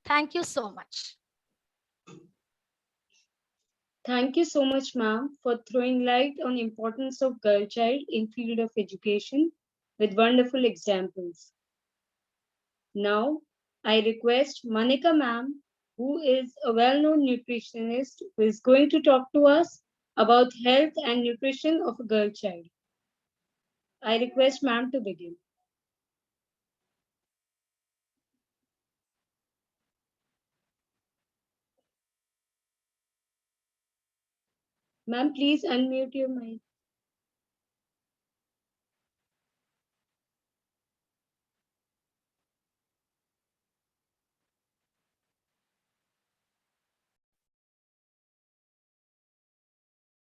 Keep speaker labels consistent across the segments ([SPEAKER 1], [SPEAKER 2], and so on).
[SPEAKER 1] Thank you so much.
[SPEAKER 2] Thank you so much, ma'am, for throwing light on importance of girl child in field of education with wonderful examples. Now, I request Manika ma'am, who is a well-known nutritionist, who is going to talk to us about health and nutrition of a girl child. I request ma'am to begin. Ma'am, please unmute your mic.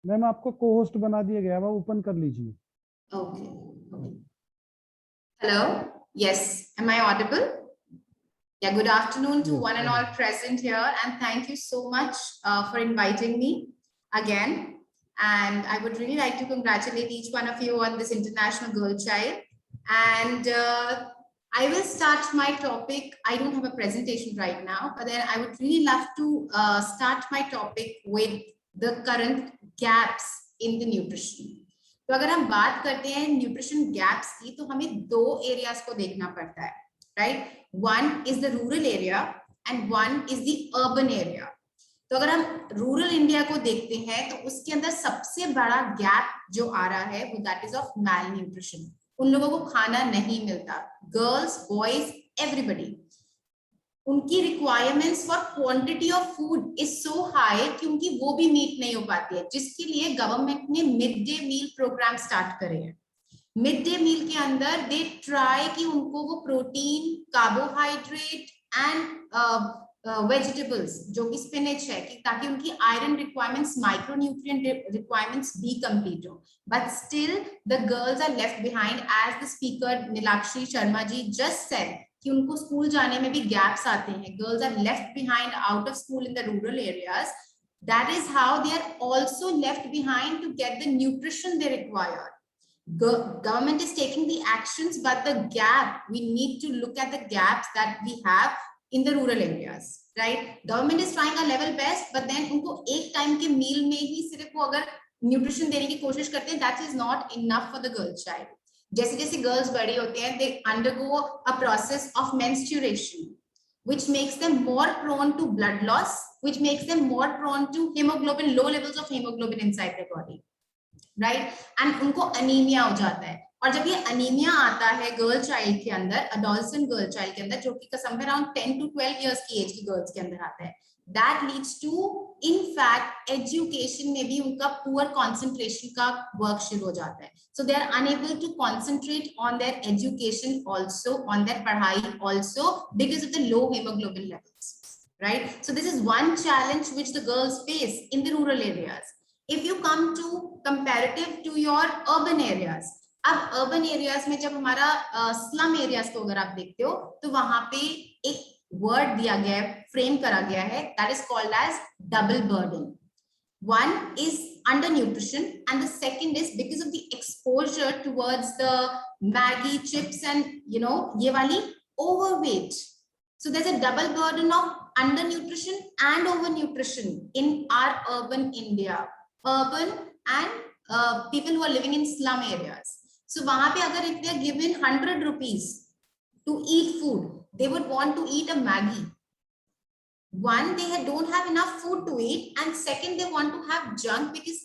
[SPEAKER 3] Ma'am आपको को host बना दिया गया है, वो open कर लीजिए.
[SPEAKER 4] Okay. Hello. Yes. Am I audible? Yeah. Good afternoon to
[SPEAKER 3] Yes,
[SPEAKER 4] one and all present here, and thank you so much for inviting me again. And I would really like to congratulate each one of you on this International Girl Child. And I will start my topic. I don't have a presentation right now, but then I would really love to start my topic with the current gaps in the nutrition. तो अगर हम बात करते हैं nutrition gaps की, तो हमें दो एरियाज को देखना पड़ता है, right? One is the rural area and one is the urban area. तो अगर हम रूरल इंडिया को देखते हैं तो उसके अंदर सबसे बड़ा गैप जो आ रहा है वो that is of malnutrition. उन लोगों को खाना नहीं मिलता. गर्ल्स, बॉयज, एवरीबडी, उनकी requirements for quantity of food is so high कि उनकी वो भी मीट नहीं हो पाती है, जिसके लिए गवर्नमेंट ने mid day meal program start करे हैं. मिड डे मील के अंदर दे ट्राई कि उनको वो प्रोटीन, कार्बोहाइड्रेट एंड वेजिटेबल्स जो कि स्पिनच है, कि ताकि उनकी iron requirements, micro nutrient requirements भी कंप्लीट हो. But still the girls are left behind, as the speaker Nilakshi Sharma ji just said कि उनको स्कूल जाने में भी गैप्स आते हैं. Girls are left behind out of school in the rural areas. That is how they are also left behind to get the nutrition they require. Government is taking the actions, but the gap, we need to look at the gaps that we have in the rural areas, right? Government is trying a level best, but then उनको एक time के मील में ही सिर्फ वो अगर nutrition देने की कोशिश करते हैं, that is not enough for the girl child. जैसे जैसे गर्ल्स बड़ी होते हैं, they undergo a process of menstruation, which makes them more prone to blood loss, which makes them more prone to hemoglobin, low levels of hemoglobin inside their body, right? And उनको anaemia हो जाता है. और जब ये anaemia आता है girl child के अंदर, अडोलसेंट गर्ल चाइल्ड के अंदर, जो कि समवेयर अराउंड 10 to 12 इयर्स की एज की गर्ल्स के अंदर आता है, that leads to in fact education में भी उनका poor concentration का work शुरू हो जाता है. So they are unable to concentrate on their education also, on their पढ़ाई also, because of the low hemoglobin levels, right? So this is one challenge which the girls face in the rural areas. If you come to comparative to your urban areas, अब urban areas में जब हमारा slum areas को अगर आप देखते हो तो वहां पे एक word दिया गया है, फ्रेम करा गया है, that is called as double burden. One is undernutrition and the second is because of the exposure towards the Maggi chips and you know ये वाली overweight. So there's a double burden of undernutrition and overnutrition in our urban India. Urban and people who are living in slum areas. So वहां पे अगर if they are given 100 rupees to eat food, they would want to eat a Maggi. One, they don't have enough food to eat, and second, they want to have junk because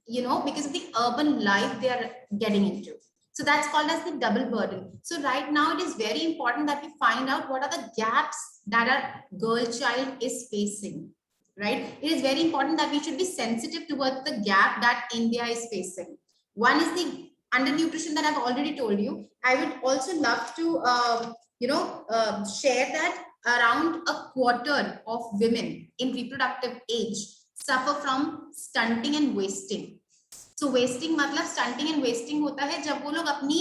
[SPEAKER 4] you know because of the urban life they are getting into. So that's called as the double burden. So right now it is very important that we find out what are the gaps that our girl child is facing. Right? It is very important that we should be sensitive towards the gap that India is facing. One is the undernutrition that I've already told you. I would also love to, share that around a quarter of women in reproductive age suffer from stunting and wasting. So wasting मतलब stunting and wasting होता है जब वो लोग अपनी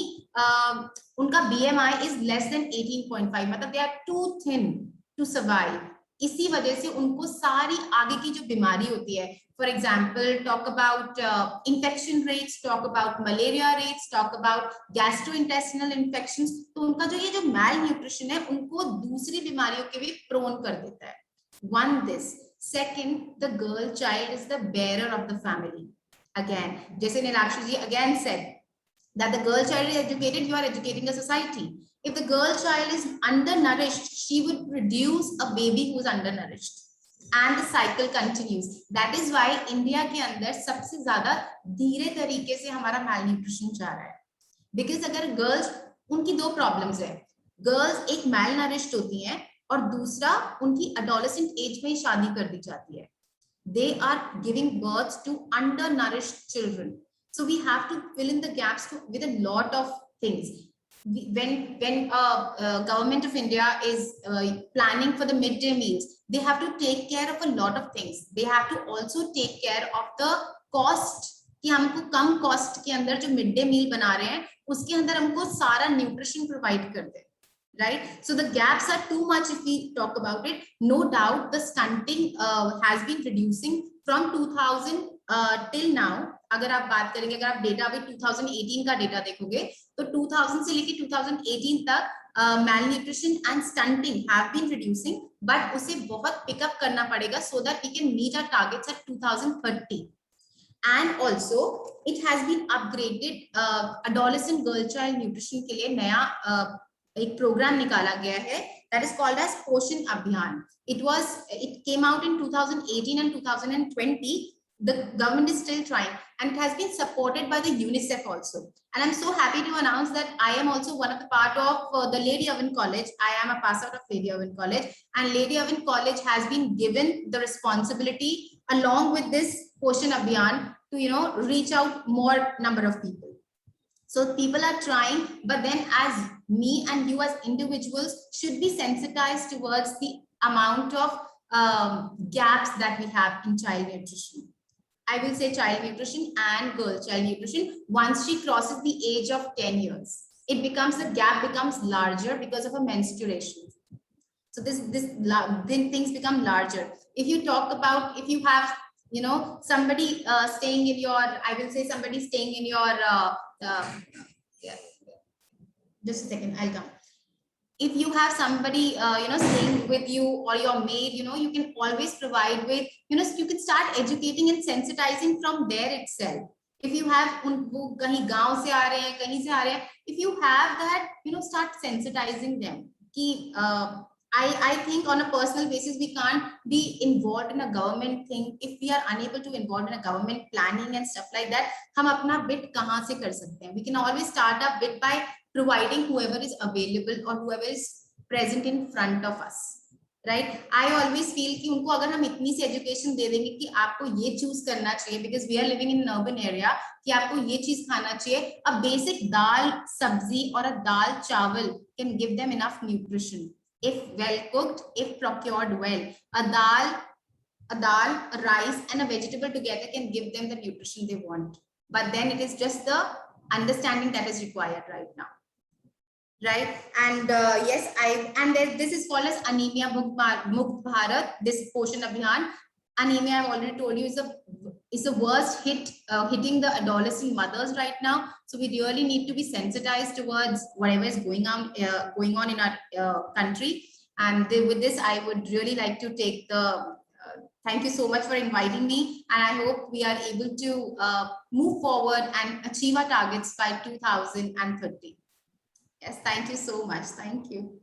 [SPEAKER 4] उनका BMI is less than 18.5, मतलब they are too thin to survive. इसी वजह से उनको सारी आगे की जो बीमारी होती है, for example talk about infection rates, talk about malaria rates, talk about gastrointestinal infections, तो उनका जो ये जो मैल न्यूट्रिशन है उनको दूसरी बीमारियों के भी प्रोन कर देता है. One this. Second, the girl child is the bearer of the family. Again, जैसे नीलाक्षी जी again said that the girl child is educated, you are educating a society. If the girl child is undernourished, she would produce a baby who is undernourished, and the cycle continues. That is why India के अंदर सबसे ज्यादा धीरे तरीके से हमारा malnutrition जा रहा है. Because अगर girls, उनकी दो problems है. Girls एक malnourished होती हैं और दूसरा उनकी adolescent age में ही शादी कर दी जाती है. They are giving birth to undernourished children. So we have to fill in the gaps with a lot of things. When government of India is planning for the midday meals, they have to take care of a lot of things. They have to also take care of the cost, कि हमको कम cost के अंदर जो midday meal बना रहे हैं उसके अंदर हमको सारा nutrition provide कर दे. Right, so the gaps are too much if we talk about it. No doubt the stunting has been reducing from 2000 till now. अगर आप बात करेंगे, अगर आप डेटा अभी 2018 का डेटा देखोगे तो 2000 से लेके 2018 तक malnutrition and stunting have been reducing, but उसे बहुत पिकअप करना पड़ेगा so that we can meet our targets at 2030. And also it has been upgraded. Adolescent girl child nutrition के लिए नया एक प्रोग्राम निकाला गया है, that is called as पोषण अभियान. It came out in 2018 and 2020. The government is still trying, and it has been supported by the UNICEF also. And I'm so happy to announce that I am also one of the part of the Lady Oven College. I am a pass out of Lady Oven College, and Lady Oven College has been given the responsibility along with this Poshan Abhiyan to reach out more number of people. So people are trying, but then as me and you as individuals should be sensitized towards the amount of gaps that we have in child nutrition. I will say child nutrition and girl child nutrition. Once she crosses the age of 10 years, the gap becomes larger because of a menstruation. So then things become larger. If you talk about, if you have, somebody staying in your, I will say somebody staying in your, yeah. Just a second, I'll come. If you have somebody, staying with you or your maid, you can always provide with, you can start educating and sensitizing from there itself. If you have, kahin gaon se aa rahe hain, kahin se aa rahe hain, if you have that, start sensitizing them. I think on a personal basis, we can't be involved in a government thing. If we are unable to involve in a government planning and stuff like that, हम अपना bit कहाँ से कर सकते हैं? We can always start a bit by providing whoever is available or whoever is present in front of us. Right? I always feel कि उनको अगर हम इतनी सी education दे देंगे कि आपको ये choose करना चाहिए, because we are living in an urban area, कि आपको ये चीज खाना चाहिए. A basic dal sabzi or a dal chawal can give them enough nutrition. If well cooked, if procured well, a dal, a rice and a vegetable together can give them the nutrition they want. But then it is just the understanding that is required right now. Right? And yes, this is called as Anemia Mukt Bharat, this Poshan Abhiyan. Anemia, I've already told you, is the worst hitting the adolescent mothers right now. So we really need to be sensitized towards whatever is going on in our country. And with this, I would really like to take the thank you so much for inviting me. And I hope we are able to move forward and achieve our targets by 2030. Yes, thank you so much. Thank you.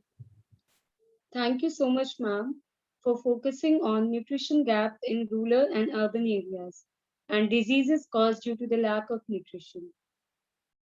[SPEAKER 2] Thank you so much, ma'am, for focusing on nutrition gap in rural and urban areas and diseases caused due to the lack of nutrition.